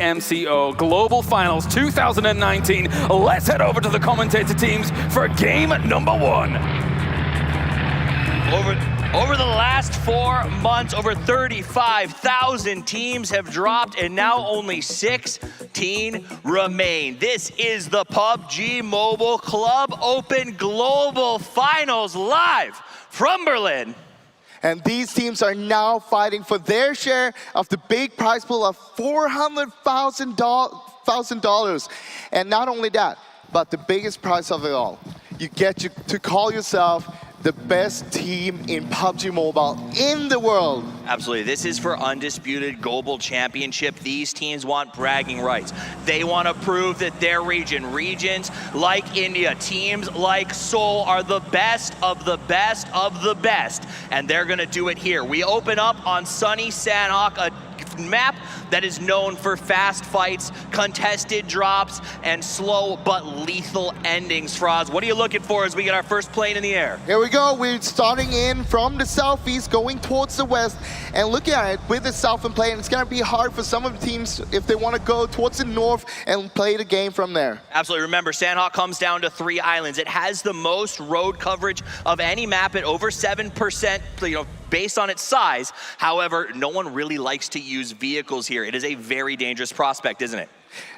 PMCO Global Finals 2019. Let's head over to the commentator teams for game number 1. Over the last 4 months, over 35,000 teams have dropped, and now only 16 remain. This is the PUBG Mobile Club Open Global Finals live from Berlin. And these teams are now fighting for their share of the big prize pool of $400,000. And not only that, but the biggest prize of it all. You get to call yourself the best team in PUBG Mobile in the world. Absolutely. This is for undisputed global championship. These teams want bragging rights. They want to prove that their regions like India, teams like Seoul are the best of the best of the best. And they're going to do it here. We open up on sunny Sanhok, a map that is known for fast fights, contested drops, and slow but lethal endings. Froz, what are you looking for as we get our first plane in the air? Here we go. We're starting in from the southeast, going towards the west, and looking at it with the southern plane. It's going to be hard for some of the teams if they want to go towards the north and play the game from there. Absolutely. Remember, Sanhok comes down to 3 islands. It has the most road coverage of any map at over 7%, based on its size. However, no one really likes to use vehicles here. It is a very dangerous prospect, isn't it?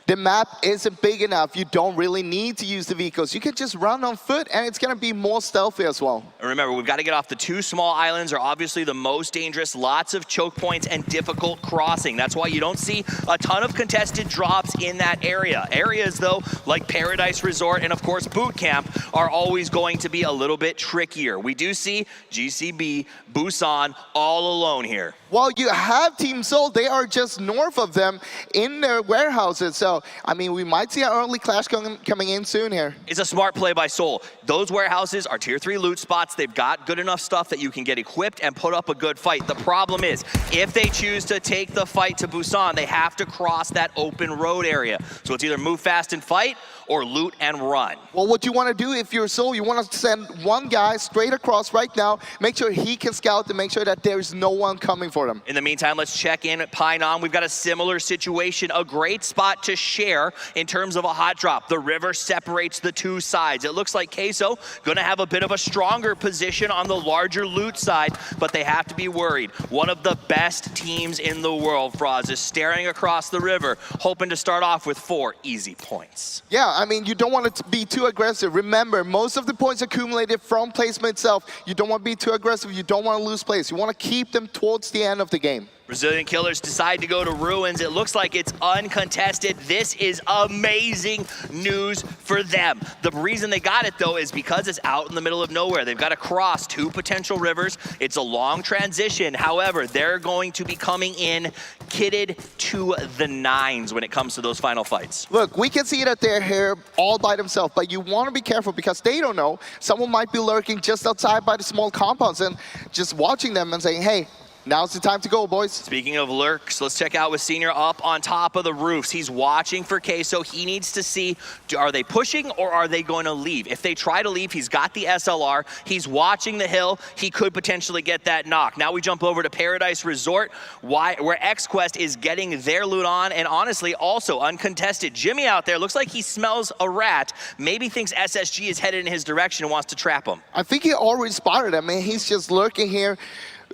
The map isn't big enough. You don't really need to use the vehicles. You can just run on foot, and it's going to be more stealthy as well. And remember, we've got to get off the 2 small islands, are obviously the most dangerous. Lots of choke points and difficult crossing. That's why you don't see a ton of contested drops in that area. Areas, though, like Paradise Resort and, of course, Boot Camp, are always going to be a little bit trickier. We do see GCB, Busan all alone here. Well, you have Team Seoul. They are just north of them in their warehouses. So, I mean, we might see an early clash coming in soon here. It's a smart play by Seoul. Those warehouses are tier 3 loot spots. They've got good enough stuff that you can get equipped and put up a good fight. The problem is, if they choose to take the fight to Busan, they have to cross that open road area. So it's either move fast and fight or loot and run. Well, what you want to do if you're Seoul, you want to send one guy straight across right now, make sure he can scout to make sure that there's no one coming for them. In the meantime, let's check in at Painan. We've got a similar situation, a great spot to share in terms of a hot drop. The river separates the 2 sides. It looks like Queso going to have a bit of a stronger position on the larger loot side, but they have to be worried. One of the best teams in the world, Froz, is staring across the river, hoping to start off with 4 easy points. Yeah, I mean, you don't want it to be too aggressive. Remember, most of the points accumulated from placement itself. You don't want to be too aggressive. You don't want to lose place. You want to keep them towards the end of the game. Brazilian Killers decide to go to Ruins. It looks like it's uncontested. This is amazing news for them. The reason they got it, though, is because it's out in the middle of nowhere. They've got to cross 2 potential rivers. It's a long transition. However, they're going to be coming in kitted to the 9s when it comes to those final fights. Look, we can see that they're here all by themselves, but you want to be careful because they don't know. Someone might be lurking just outside by the small compounds and just watching them and saying, hey, now's the time to go, boys. Speaking of lurks, let's check out with Senior up on top of the roofs. He's watching for Queso. He needs to see, are they pushing or are they going to leave? If they try to leave, he's got the SLR. He's watching the hill. He could potentially get that knock. Now we jump over to Paradise Resort, where XQuest is getting their loot on, and honestly, also uncontested. Jimmy out there looks like he smells a rat. Maybe thinks SSG is headed in his direction and wants to trap him. I think he already spotted him. I mean, he's just lurking here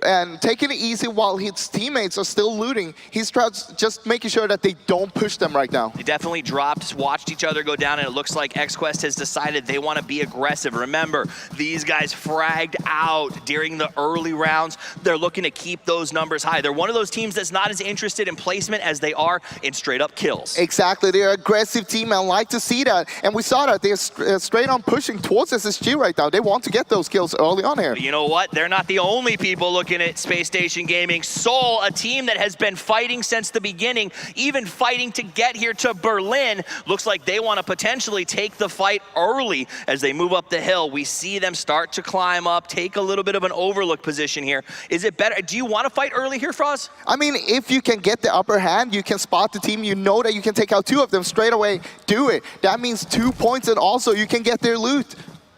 and taking it easy while his teammates are still looting. He's just making sure that they don't push them right now. They definitely dropped, watched each other go down, and it looks like XQuest has decided they want to be aggressive. Remember, these guys fragged out during the early rounds. They're looking to keep those numbers high. They're one of those teams that's not as interested in placement as they are in straight-up kills. Exactly. They're an aggressive team. I like to see that. And we saw that. They're straight on pushing towards SSG right now. They want to get those kills early on here. But you know what? They're not the only people looking at Space Station Gaming. Seoul, a team that has been fighting since the beginning, even fighting to get here to Berlin. Looks like they want to potentially take the fight early as they move up the hill. We see them start to climb up, take a little bit of an overlook position here. Is it better? Do you want to fight early here, Froz? I mean, if you can get the upper hand, you can spot the team, you know that you can take out 2 of them straight away, do it. That means 2 points, and also you can get their loot.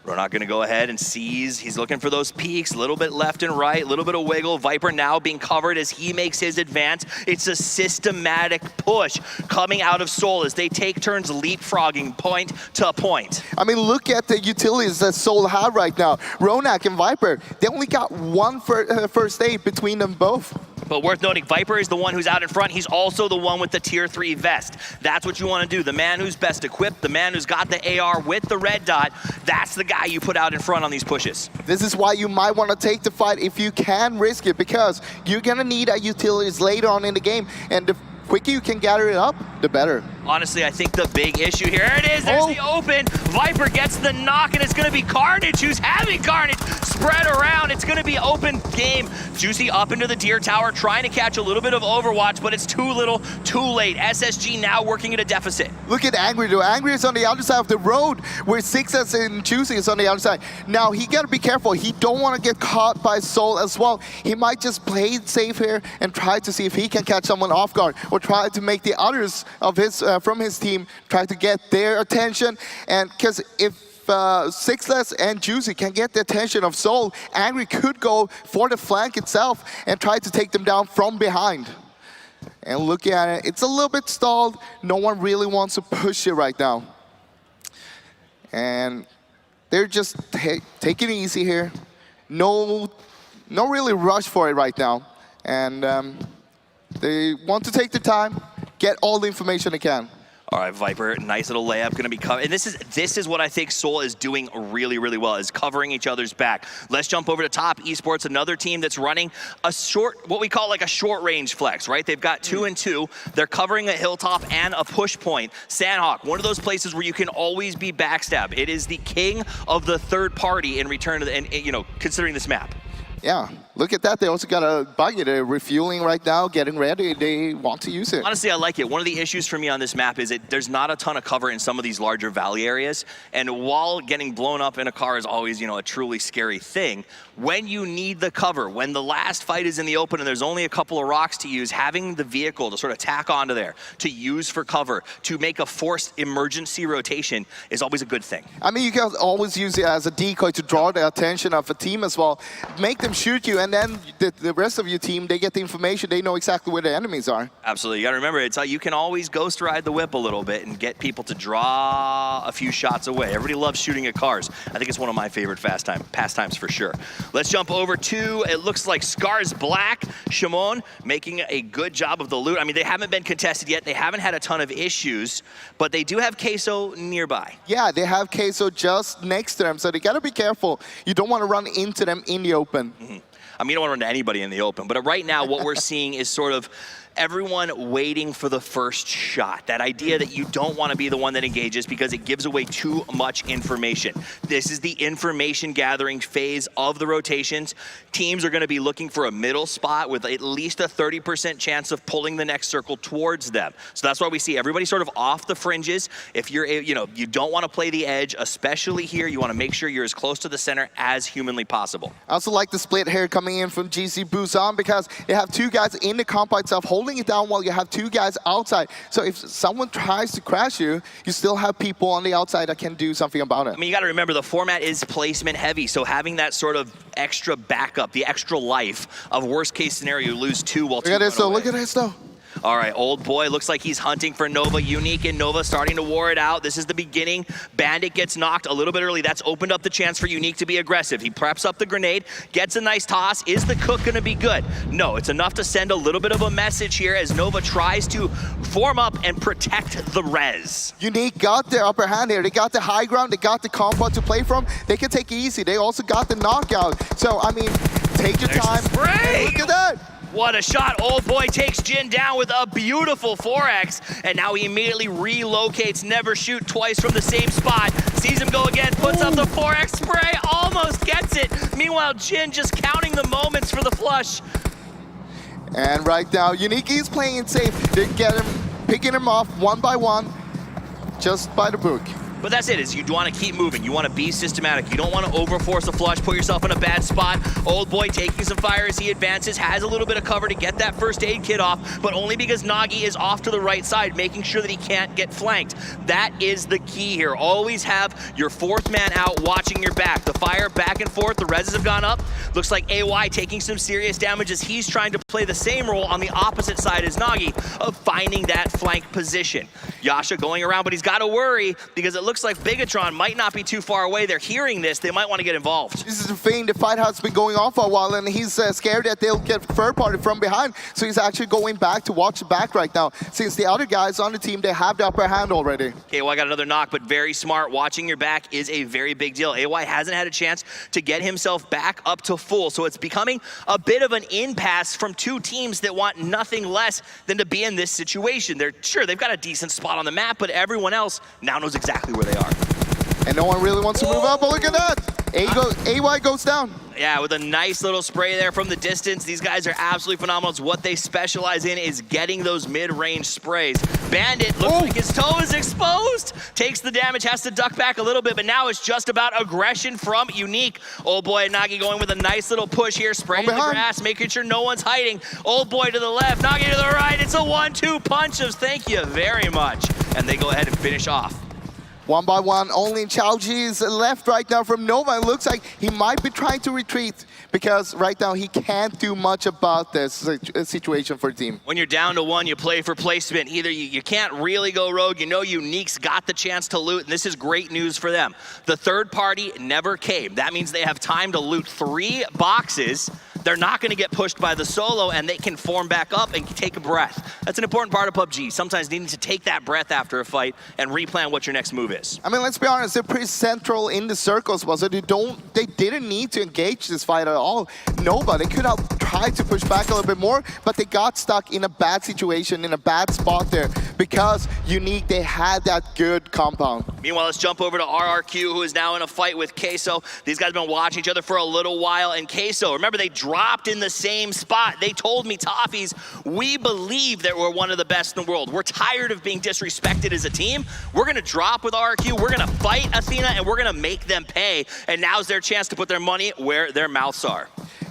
Ronak gonna go ahead and seize. He's looking for those peaks, a little bit left and right, a little bit of wiggle. Viper now being covered as he makes his advance. It's a systematic push coming out of Seoul as they take turns leapfrogging point to point. I mean, look at the utilities that Seoul have right now. Ronak and Viper, they only got one first aid between them both. But worth noting, Viper is the one who's out in front. He's also the one with the tier 3 vest. That's what you want to do. The man who's best equipped, the man who's got the AR with the red dot, that's the guy you put out in front on these pushes. This is why you might want to take the fight if you can risk it, because you're going to need a utilities later on in the game, and the quicker you can gather it up, the better. Honestly, I think the big issue here, there it is, there's the open. Viper gets the knock, and it's going to be Carnage who's having Carnage spread around. It's going to be open game. Juicy up into the Deer Tower, trying to catch a little bit of Overwatch, but it's too little, too late. SSG now working at a deficit. Look at Angry though. Angry is on the other side of the road, where 6S and Juicy is on the other side. Now, he got to be careful. He don't want to get caught by Soul as well. He might just play it safe here and try to see if he can catch someone off guard, or try to make the others of his from his team try to get their attention. And because if Sixless and Juicy can get the attention of Soul, Angry could go for the flank itself and try to take them down from behind. And look at it, it's a little bit stalled. No one really wants to push it right now. And they're just taking it easy here. No really rush for it right now. And they want to take the time, get all the information they can. All right, Viper, nice little layup, going to be covered. And this is what I think Seoul is doing really, really well, is covering each other's back. Let's jump over to Top Esports, another team that's running a what we call like a short range flex, right? They've got 2 and 2. They're covering a hilltop and a push point. Sanhok, one of those places where you can always be backstabbed. It is the king of the third party in return to considering this map. Yeah, look at that. They also got a buggy. They're refueling right now, getting ready. They want to use it. Honestly, I like it. One of the issues for me on this map is that there's not a ton of cover in some of these larger valley areas. And while getting blown up in a car is always, a truly scary thing, when you need the cover, when the last fight is in the open and there's only a couple of rocks to use, having the vehicle to sort of tack onto there, to use for cover, to make a forced emergency rotation is always a good thing. I mean, you can always use it as a decoy to draw the attention of a team as well. Make them shoot you, and then the rest of your team, they get the information. They know exactly where the enemies are. Absolutely. You got to remember, it's you can always ghost ride the whip a little bit and get people to draw a few shots away. Everybody loves shooting at cars. I think it's one of my favorite pastimes for sure. Let's jump over to, it looks like Scars Black. Shimon making a good job of the loot. I mean, they haven't been contested yet. They haven't had a ton of issues, but they do have Queso nearby. Yeah, they have Queso just next to them, so they got to be careful. You don't want to run into them in the open. Mm-hmm. I mean, you don't want to run to anybody in the open, but right now what we're seeing is sort of everyone waiting for the first shot. That idea that you don't want to be the one that engages because it gives away too much information. This is the information gathering phase of the rotations. Teams are going to be looking for a middle spot with at least a 30% chance of pulling the next circle towards them. So that's why we see everybody sort of off the fringes. If you're, you don't want to play the edge, especially here, you want to make sure you're as close to the center as humanly possible. I also like the split here coming in from GC Busan, because they have 2 guys in the compound itself holding it down while you have 2 guys outside. So if someone tries to crash you, you still have people on the outside that can do something about it. I mean, you got to remember the format is placement heavy, so having that sort of extra backup, the extra life of worst case scenario, you lose 2 while 2 Look at this though, away. look at this though. All right, Old Boy looks like he's hunting for Nova. Unique and Nova starting to war it out. This is the beginning. Bandit gets knocked a little bit early. That's opened up the chance for Unique to be aggressive. He preps up the grenade, gets a nice toss. Is the cook going to be good? No, it's enough to send a little bit of a message here as Nova tries to form up and protect the res. Unique got the upper hand here. They got the high ground. They got the compound to play from. They can take it easy. They also got the knockout. So, I mean, take your time. Look at that. What a shot. Old Boy takes Jin down with a beautiful 4X, and now he immediately relocates. Never shoot twice from the same spot. Sees him go again, puts up the 4X spray, almost gets it. Meanwhile, Jin just counting the moments for the flush. And right now, Unique is playing it safe. They get him, picking him off one by one, just by the book. But that's it, is you want to keep moving. You want to be systematic. You don't want to overforce a flush, put yourself in a bad spot. Old boy taking some fire as he advances, has a little bit of cover to get that first aid kit off, but only because Nagi is off to the right side, making sure that he can't get flanked. That is the key here. Always have your fourth man out, watching your back. The fire back and forth, the reses have gone up. Looks like AY taking some serious damage as he's trying to play the same role on the opposite side as Nagi of finding that flank position. Yasha going around, but he's got to worry because it looks like Bigatron might not be too far away. They're hearing this. They might want to get involved. This is the thing. The fight has been going on for a while, and he's scared that they'll get third party from behind. So he's actually going back to watch the back right now. Since the other guys on the team, they have the upper hand already. Okay, well, I got another knock, but very smart. Watching your back is a very big deal. AY hasn't had a chance to get himself back up to full, so it's becoming a bit of an impasse from two teams that want nothing less than to be in this situation. They're sure they've got a decent spot on the map, but everyone else now knows exactly where they are. And no one really wants to move up, but look at that! AY goes down. Yeah, with a nice little spray there from the distance. These guys are absolutely phenomenal. It's what they specialize in, is getting those mid-range sprays. Bandit looks like his toe is exposed. Takes the damage, has to duck back a little bit, but now it's just about aggression from Unique. Old boy and Nagi going with a nice little push here, spraying the grass, making sure no one's hiding. Old boy to the left, Nagi to the right. It's a 1-2 punch of thank you very much. And they go ahead and finish off. One by one, only Chaoji is left right now from Nova. It looks like he might be trying to retreat because right now he can't do much about this situation for the team. When you're down to one, you play for placement. Either you can't really go rogue, you know Unique's got the chance to loot, and this is great news for them. The third party never came. That means they have time to loot 3 boxes. They're not going to get pushed by the solo, and they can form back up and take a breath. That's an important part of PUBG, sometimes needing to take that breath after a fight and replan what your next move is. I mean, let's be honest, they're pretty central in the circles, so they didn't need to engage this fight at all. Nova, they could have tried to push back a little bit more, but they got stuck in a bad situation, in a bad spot there, because Unique, they had that good compound. Meanwhile, let's jump over to RRQ, who is now in a fight with Queso. These guys have been watching each other for a little while, and Queso, remember, they dropped in the same spot. They told me, Toffees, we believe that we're one of the best in the world. We're tired of being disrespected as a team. We're going to drop with RRQ. We're going to fight Athena, and we're going to make them pay. And now's their chance to put their money where their mouths are.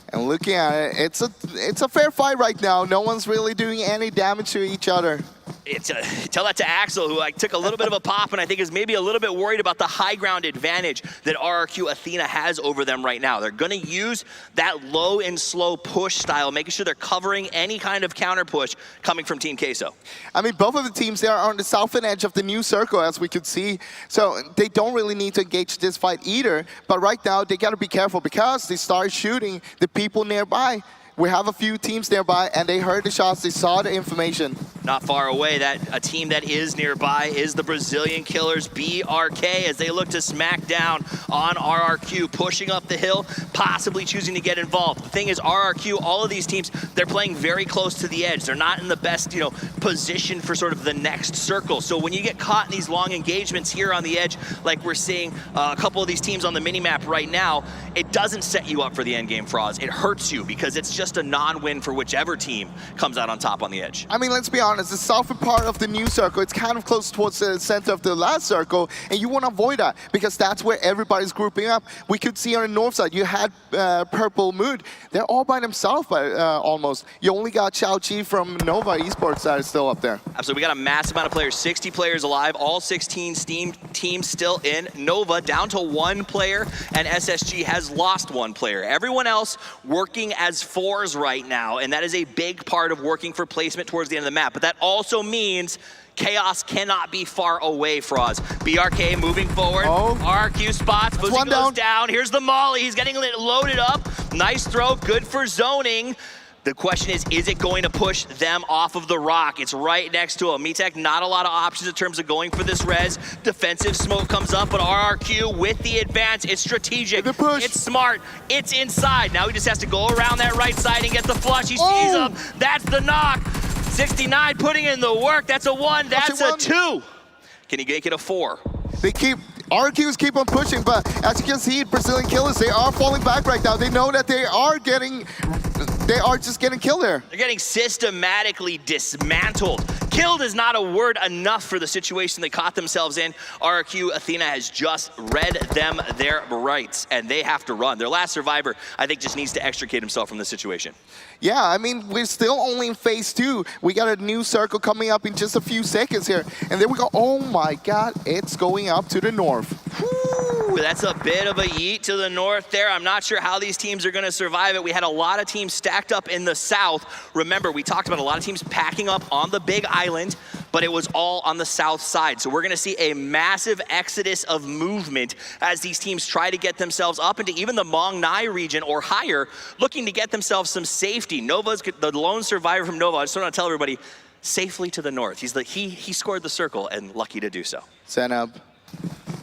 And looking at it, it's a fair fight right now. No one's really doing any damage to each other. Tell that to Axel, who took a little bit of a pop and I think is maybe a little bit worried about the high ground advantage that RRQ Athena has over them right now. They're going to use that low and slow push style, making sure they're covering any kind of counter push coming from Team Queso. I mean, both of the teams there are on the southern edge of the new circle, as we could see. So they don't really need to engage this fight either. But right now, they got to be careful because they start shooting the people nearby. We have a few teams nearby, and they heard the shots, they saw the information. Not far away, a team that is nearby is the Brazilian Killers, BRK, as they look to smack down on RRQ, pushing up the hill, possibly choosing to get involved. The thing is, RRQ, all of these teams, they're playing very close to the edge. They're not in the best, position for sort of the next circle. So when you get caught in these long engagements here on the edge, like we're seeing a couple of these teams on the minimap right now, it doesn't set you up for the end game, Froz. It hurts you because it's just a non-win for whichever team comes out on top on the edge. I mean, let's be honest, the southern part of the new circle, it's kind of close towards the center of the last circle, and you want to avoid that because that's where everybody's grouping up. We could see on the north side, you had Purple Mood. They're all by themselves almost. You only got Xiao Chi from Nova Esports that is still up there. Absolutely, we got a massive amount of players, 60 players alive, all 16 Steam teams still in. Nova down to 1 player, and SSG has lost 1 player. Everyone else working as 4s right now, and that is a big part of working for placement towards the end of the map. But that also means Chaos cannot be far away, Froz. BRK moving forward. RQ spots. Boozy goes down. Here's the molly. He's getting loaded up. Nice throw. Good for zoning. The question is it going to push them off of the rock? It's right next to him. Mitek, not a lot of options in terms of going for this res. Defensive smoke comes up, but RRQ with the advance. It's strategic. It's smart. It's inside. Now he just has to go around that right side and get the flush. He sees him. That's the knock. 69 putting in the work. That's a 1. That's a 2. Can he make it a 4? RQs keep on pushing, but as you can see, Brazilian Killers, they are falling back right now. They know that they are getting they are just getting killed there. They're getting systematically dismantled. Killed is not a word enough for the situation they caught themselves in. RRQ Athena has just read them their rights, and they have to run. Their last survivor, I think, just needs to extricate himself from this situation. Yeah, I mean, we're still only in phase 2. We got a new circle coming up in just a few seconds here. And there we go. Oh my God, it's going up to the north. Whew, that's a bit of a yeet to the north there. I'm not sure how these teams are going to survive it. We had a lot of teams stacked up in the south. Remember, we talked about a lot of teams packing up on the big island, but it was all on the south side. So we're going to see a massive exodus of movement as these teams try to get themselves up into even the Mong Nai region or higher, looking to get themselves some safety. Nova's the lone survivor from Nova. I just want to tell everybody, safely to the north. He scored the circle and lucky to do so. Sanhok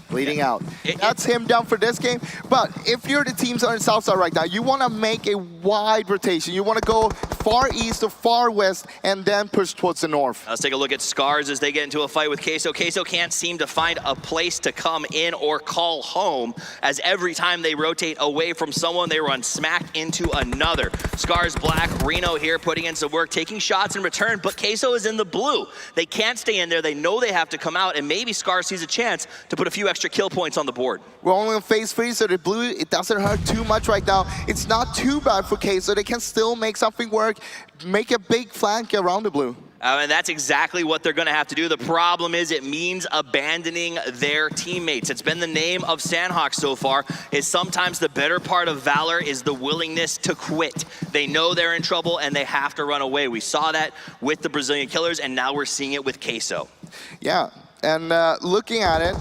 bleeding out. That's him down for this game. But if you're the teams on the south side right now, you want to make a wide rotation. You want to go far east or far west and then push towards the north. Let's take a look at Scars as they get into a fight with Queso. Queso can't seem to find a place to come in or call home, as every time they rotate away from someone, they run smack into another. Scars black, Reno here putting in some work, taking shots in return, but Queso is in the blue. They can't stay in there. They know they have to come out, and maybe Scars sees a chance to put a few extra kill points on the board. We're only on phase 3, so the blue, it doesn't hurt too much right now. It's not too bad for Queso. They can still make something work, make a big flank around the blue. And that's exactly what they're going to have to do. The problem is it means abandoning their teammates. It's been the name of Sanhok so far, is sometimes the better part of Valor is the willingness to quit. They know they're in trouble and they have to run away. We saw that with the Brazilian Killers, and now we're seeing it with Queso. Yeah, and looking at it,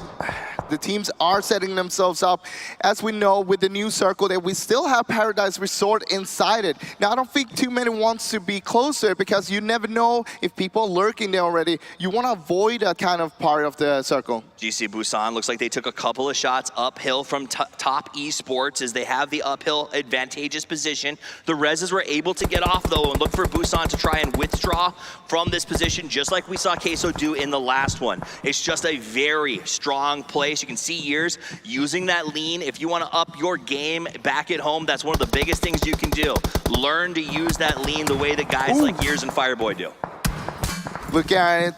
the teams are setting themselves up. As we know, with the new circle, that we still have Paradise Resort inside it. Now, I don't think too many wants to be closer because you never know if people are lurking there already. You want to avoid that kind of part of the circle. GC Busan looks like they took a couple of shots uphill from top esports as they have the uphill advantageous position. The Reses were able to get off though and look for Busan to try and withdraw from this position, just like we saw Queso do in the last one. It's just a very strong place. You can see Years using that lean. If you want to up your game back at home, that's one of the biggest things you can do. Learn to use that lean the way that guys like Years and Fireboy do. Look at it.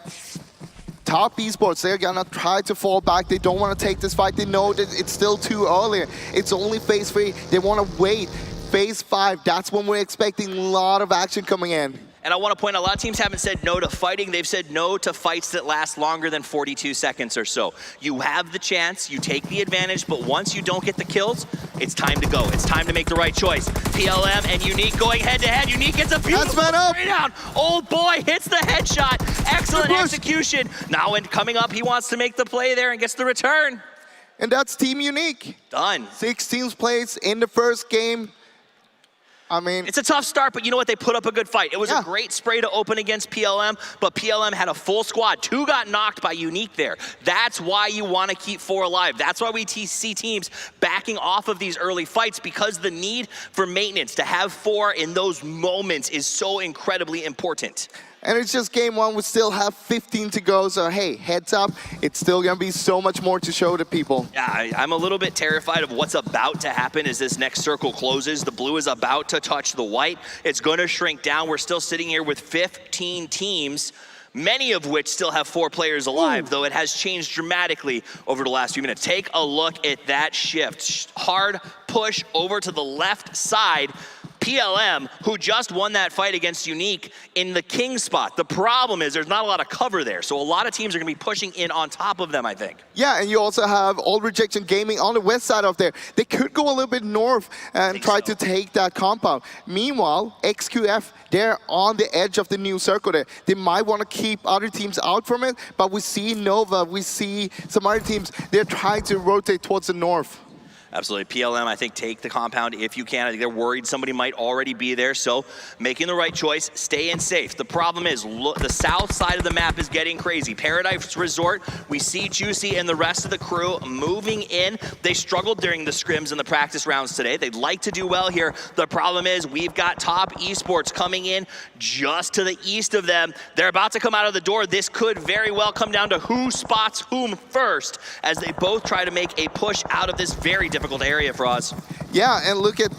Top esports, they're gonna try to fall back. They don't want to take this fight. They know that it's still too early. It's only phase 3. They want to wait. Phase 5, that's when we're expecting a lot of action coming in. And I want to point out, a lot of teams haven't said no to fighting. They've said no to fights that last longer than 42 seconds or so. You have the chance, you take the advantage, but once you don't get the kills, it's time to go. It's time to make the right choice. PLM and Unique going head-to-head. Unique gets a beautiful spray down. Old boy hits the headshot. Excellent execution. Now, and coming up, he wants to make the play there and gets the return. And that's Team Unique. Done. 16 plays in the first game. I mean, it's a tough start, but you know what? They put up a good fight. It was a great spray to open against PLM, but PLM had a full squad. 2 got knocked by Unique there. That's why you want to keep 4 alive. That's why we see teams backing off of these early fights, because the need for maintenance to have 4 in those moments is so incredibly important. And it's just game 1. We still have 15 to go, so hey, heads up. It's still going to be so much more to show to people. Yeah, I'm a little bit terrified of what's about to happen as this next circle closes. The blue is about to touch the white. It's going to shrink down. We're still sitting here with 15 teams, many of which still have 4 players alive, though it has changed dramatically over the last few minutes. Take a look at that shift. Hard push over to the left side. PLM, who just won that fight against Unique in the king spot. The problem is there's not a lot of cover there, so a lot of teams are going to be pushing in on top of them, I think. Yeah, and you also have All Rejection Gaming on the west side of there. They could go a little bit north and try to take that compound. Meanwhile, XQF, they're on the edge of the new circle there. They might want to keep other teams out from it, but we see Nova, we see some other teams, they're trying to rotate towards the north. Absolutely. PLM, I think, take the compound if you can. I think they're worried somebody might already be there, so making the right choice, staying safe. The problem is, look, the south side of the map is getting crazy. Paradise Resort, we see Juicy and the rest of the crew moving in. They struggled during the scrims and the practice rounds today. They'd like to do well here. The problem is, we've got Top Esports coming in just to the east of them. They're about to come out of the door. This could very well come down to who spots whom first, as they both try to make a push out of this very difficult area for us. Yeah, and look at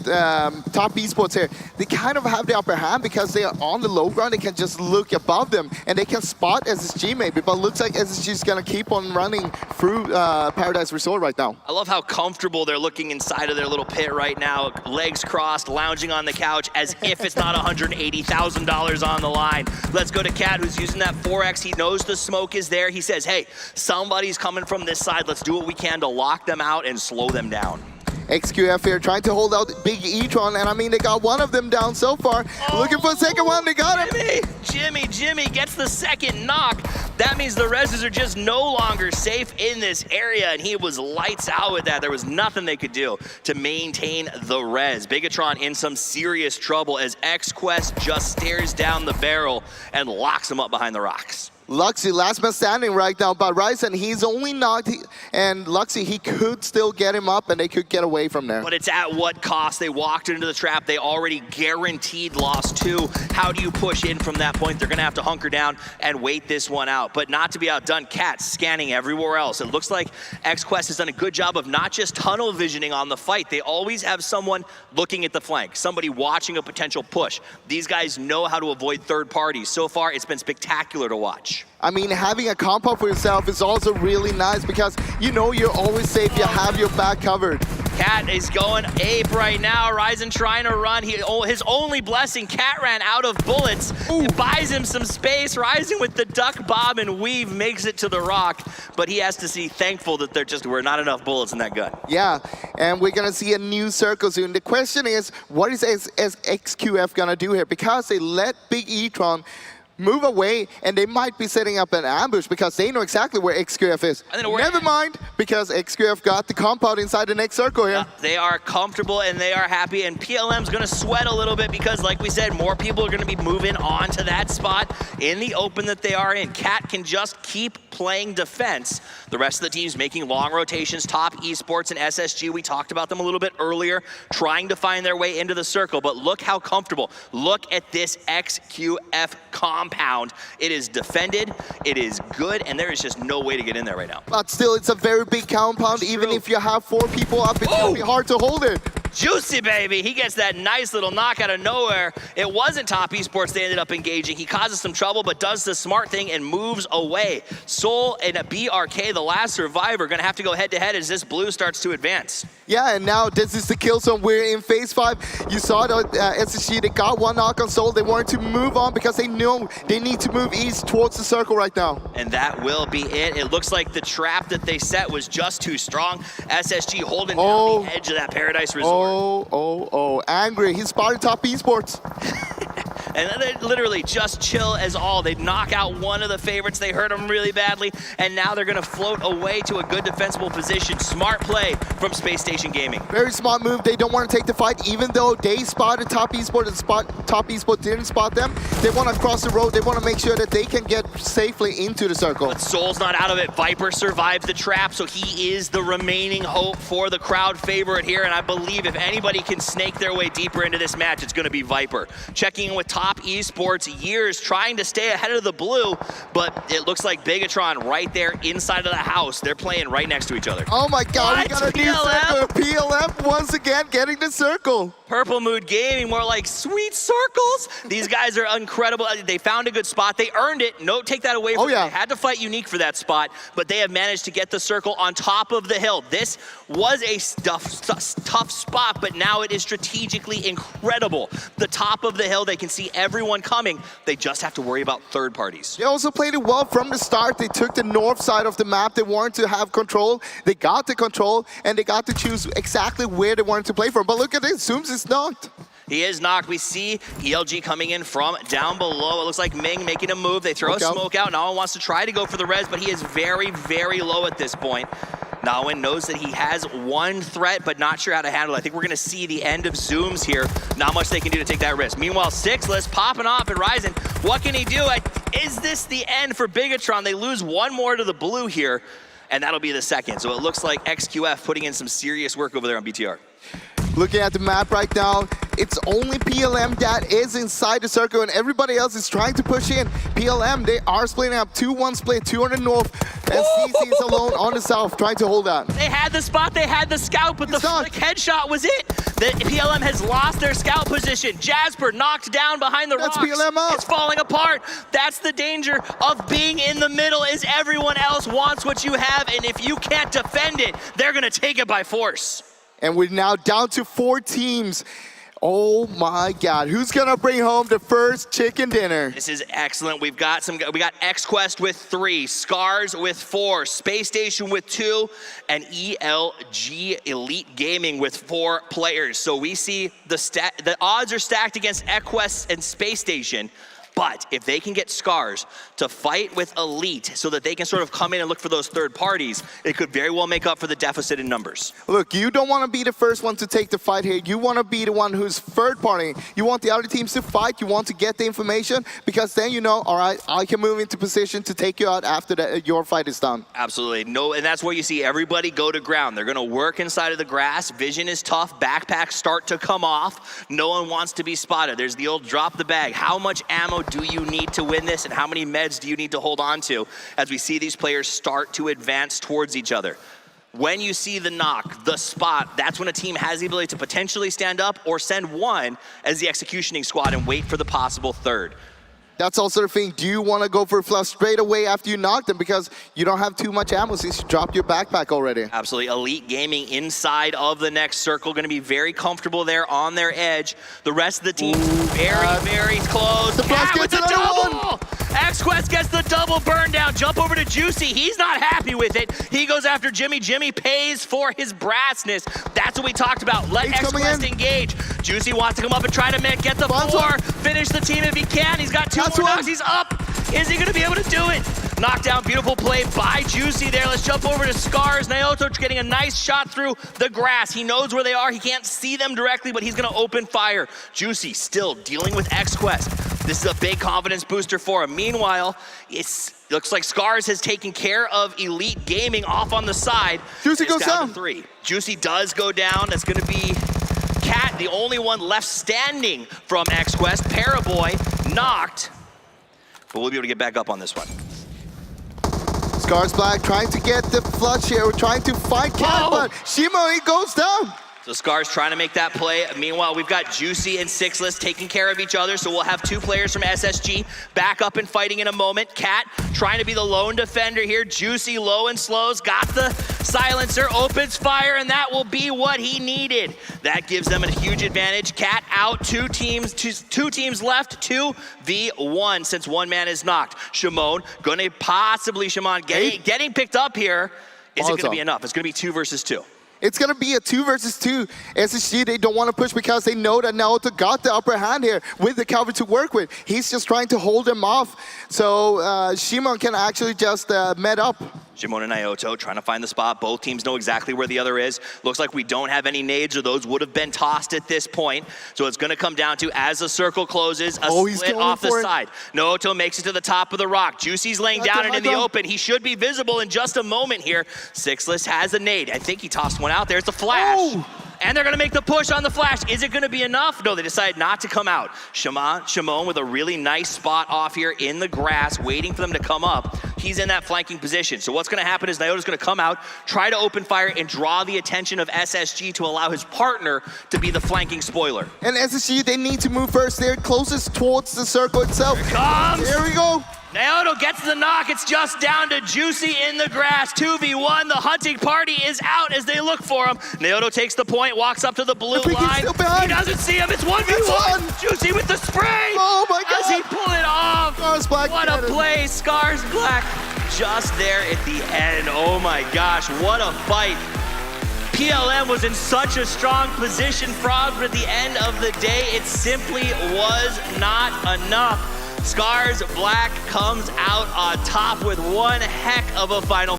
Top Esports here. They kind of have the upper hand because they are on the low ground. They can just look above them, and they can spot SSG maybe, but looks like SSG is going to keep on running through Paradise Resort right now. I love how comfortable they're looking inside of their little pit right now, legs crossed, lounging on the couch as if it's not $180,000 on the line. Let's go to Cat, who's using that 4X. He knows the smoke is there. He says, hey, somebody's coming from this side. Let's do what we can to lock them out and slow them down. XQF here trying to hold out Big E-tron, and I mean, they got one of them down so far. Looking for a second one, they got him. Jimmy gets the second knock. That means the reses are just no longer safe in this area, and he was lights out with that. There was nothing they could do to maintain the res. Bigatron in some serious trouble as XQuest just stares down the barrel and locks him up behind the rocks. Luxy, last man standing right now, but Ryzen, he's only knocked, and Luxy, he could still get him up, and they could get away from there. But it's at what cost? They walked into the trap. They already guaranteed loss too. How do you push in from that point? They're going to have to hunker down and wait this one out. But not to be outdone, Cat scanning everywhere else. It looks like XQuest has done a good job of not just tunnel visioning on the fight. They always have someone looking at the flank, somebody watching a potential push. These guys know how to avoid third parties. So far, it's been spectacular to watch. I mean, having a compound for yourself is also really nice because you know you're always safe, you have your back covered. Cat is going ape right now. Ryzen trying to run. His only blessing, Cat ran out of bullets. It buys him some space. Ryzen with the duck, bob, and weave makes it to the rock, but he has to be thankful that there just were not enough bullets in that gun. Yeah, and we're going to see a new circle soon. The question is, what is XQF going to do here? Because they let Big E-tron move away, and they might be setting up an ambush because they know exactly where XQF is. Never mind, because XQF got the compound inside the next circle here. They are comfortable and they are happy, and PLM's gonna sweat a little bit because, like we said, more people are gonna be moving on to that spot in the open that they are in. Cat can just keep playing defense. The rest of the team's making long rotations. Top Esports and SSG, we talked about them a little bit earlier, trying to find their way into the circle, but look how comfortable. Look at this XQF compound. It is defended, it is good, and there is just no way to get in there right now. But still, it's a very big compound. Even if you have 4 people up, it's gonna be hard to hold it. Juicy, baby. He gets that nice little knock out of nowhere. It wasn't Top Esports they ended up engaging. He causes some trouble, but does the smart thing and moves away. Soul and a BRK, the last survivor, gonna have to go head-to-head as this blue starts to advance. Yeah, and now this is the kill zone. We're in phase 5. You saw the SSG, they got one knock on Soul. They wanted to move on because they know they need to move east towards the circle right now. And that will be it. It looks like the trap that they set was just too strong. SSG holding down the edge of that Paradise Resort. Angry. He spotted Top Esports. And then they literally just chill as all. They knock out one of the favorites. They hurt him really badly. And now they're going to float away to a good defensible position. Smart play from Space Station Gaming. Very smart move. They don't want to take the fight, even though they spotted Top Esports and Top Esports didn't spot them. They want to cross the road. They want to make sure that they can get safely into the circle. But Soul's not out of it. Viper survived the trap, so he is the remaining hope for the crowd favorite here. And I believe if anybody can snake their way deeper into this match, it's going to be Viper. Checking in with Top Esports, years trying to stay ahead of the blue, but it looks like Bigatron right there inside of the house. They're playing right next to each other. Oh my God, we got a new circle. PLM once again getting the circle. Purple Mood Gaming, more like sweet circles. These guys are incredible. They found a good spot. They earned it. No, take that away from them. They had to fight Unique for that spot, but they have managed to get the circle on top of the hill. This was a tough spot, but now it is strategically incredible. The top of the hill, they can see everyone coming. They just have to worry about third parties. They also played it well from the start. They took the north side of the map. They wanted to have control. They got the control, and they got to choose exactly where they wanted to play from. But look at this. Zooms is knocked. He is knocked. We see ELG coming in from down below. It looks like Ming making a move. They throw a smoke out. Nawan wants to try to go for the res, but he is very, very low at this point. Nawan knows that he has one threat, but not sure how to handle it. I think we're going to see the end of Zooms here. Not much they can do to take that risk. Meanwhile, Sixless popping off at Ryzen. What can he do? Is this the end for Bigatron? They lose one more to the blue here, and that'll be the second. So it looks like XQF putting in some serious work over there on BTR. Looking at the map right now, it's only PLM that is inside the circle and everybody else is trying to push in. PLM, they are splitting up 2-1 split, 200 north, and CC is alone on the south trying to hold that. They had the spot, they had the scout, but the flick headshot was it. The PLM has lost their scout position. Jasper knocked down behind the That's rocks. PLM up. It's falling apart. That's the danger of being in the middle, is everyone else wants what you have, and if you can't defend it, they're gonna take it by force. And we're now down to 4 teams. Oh my God, who's gonna bring home the first chicken dinner? This is excellent. We got XQuest with 3, Scars with 4, Space Station with 2, and ELG Elite Gaming with 4 players. So we see the odds are stacked against XQuest and Space Station. But if they can get Scars to fight with Elite so that they can sort of come in and look for those third parties, it could very well make up for the deficit in numbers. Look, you don't want to be the first one to take the fight here. You want to be the one who's third party. You want the other teams to fight. You want to get the information because then you know, all right, I can move into position to take you out after your fight is done. Absolutely. No, and that's where you see everybody go to ground. They're going to work inside of the grass. Vision is tough. Backpacks start to come off. No one wants to be spotted. There's the old drop the bag. How much ammo do you need to win this, and how many meds do you need to hold on to as we see these players start to advance towards each other? When you see the knock, the spot, that's when a team has the ability to potentially stand up or send one as the executioning squad and wait for the possible third. That's also the thing. Do you want to go for a flush straight away after you knock them because you don't have too much ammo since you dropped your backpack already? Absolutely. Elite Gaming inside of the next circle, going to be very comfortable there on their edge. The rest of the team very close. The flush Cat with gets the another double! XQuest gets the double burn down. Jump over to Juicy. He's not happy with it. He goes after Jimmy. Jimmy pays for his brassness. That's what we talked about. Let XQuest engage. Juicy wants to come up and try to get the 4. Finish the team if he can. He's got 2 more knocks. He's up. Is he going to be able to do it? Knockdown, beautiful play by Juicy there. Let's jump over to Scars. Naoto getting a nice shot through the grass. He knows where they are. He can't see them directly, but he's going to open fire. Juicy still dealing with XQuest. This is a big confidence booster for him. Meanwhile, it looks like Scars has taken care of Elite Gaming off on the side. Juicy goes down. To 3. Juicy does go down. That's going to be Cat, the only one left standing from XQuest. Paraboy knocked, but we'll be able to get back up on this one. Scars Black trying to get the flush here. We're trying to fight Cat, but Shimo, he goes down. So Scars trying to make that play. Meanwhile, we've got Juicy and Sixless taking care of each other, so we'll have 2 players from SSG back up and fighting in a moment. Cat trying to be the lone defender here. Juicy low and slows, got the silencer, opens fire, and that will be what he needed. That gives them a huge advantage. Cat out, 2 teams left, 2v1 since 1 man is knocked. Shimon gonna possibly, getting picked up here. Is it gonna be enough? It's gonna be 2 versus 2. It's going to be a 2 versus 2. SSG, they don't want to push because they know that Naoto got the upper hand here with the cover to work with. He's just trying to hold them off. So Shimon can actually just med up. Shimon and Naoto trying to find the spot. Both teams know exactly where the other is. Looks like we don't have any nades, or those would have been tossed at this point. So it's going to come down to, as the circle closes, a split off the side. Naoto makes it to the top of the rock. Juicy's laying down and in the open. He should be visible in just a moment here. Sixless has a nade. I think he tossed one out there. It's a flash. Oh. And they're going to make the push on the flash. Is it going to be enough? No, they decide not to come out. Shimon with a really nice spot off here in the grass, waiting for them to come up. He's in that flanking position. So what's going to happen is Naoto's going to come out, try to open fire, and draw the attention of SSG to allow his partner to be the flanking spoiler. And SSG, they need to move first. They're closest towards the circle itself. Here it comes. Here we go. Naoto gets the knock. It's just down to Juicy in the grass. 2v1. The hunting party is out as they look for him. Naoto takes the point, walks up to the blue line. He doesn't see him. It's 1v1. Juicy with the spray. Oh my God. Does he pull it off? Scars Black. What a play. Scars Black just there at the end. Oh my gosh, what a fight. PLM was in such a strong position, Frog, but at the end of the day, it simply was not enough. Scars Black comes out on top with one heck of a final.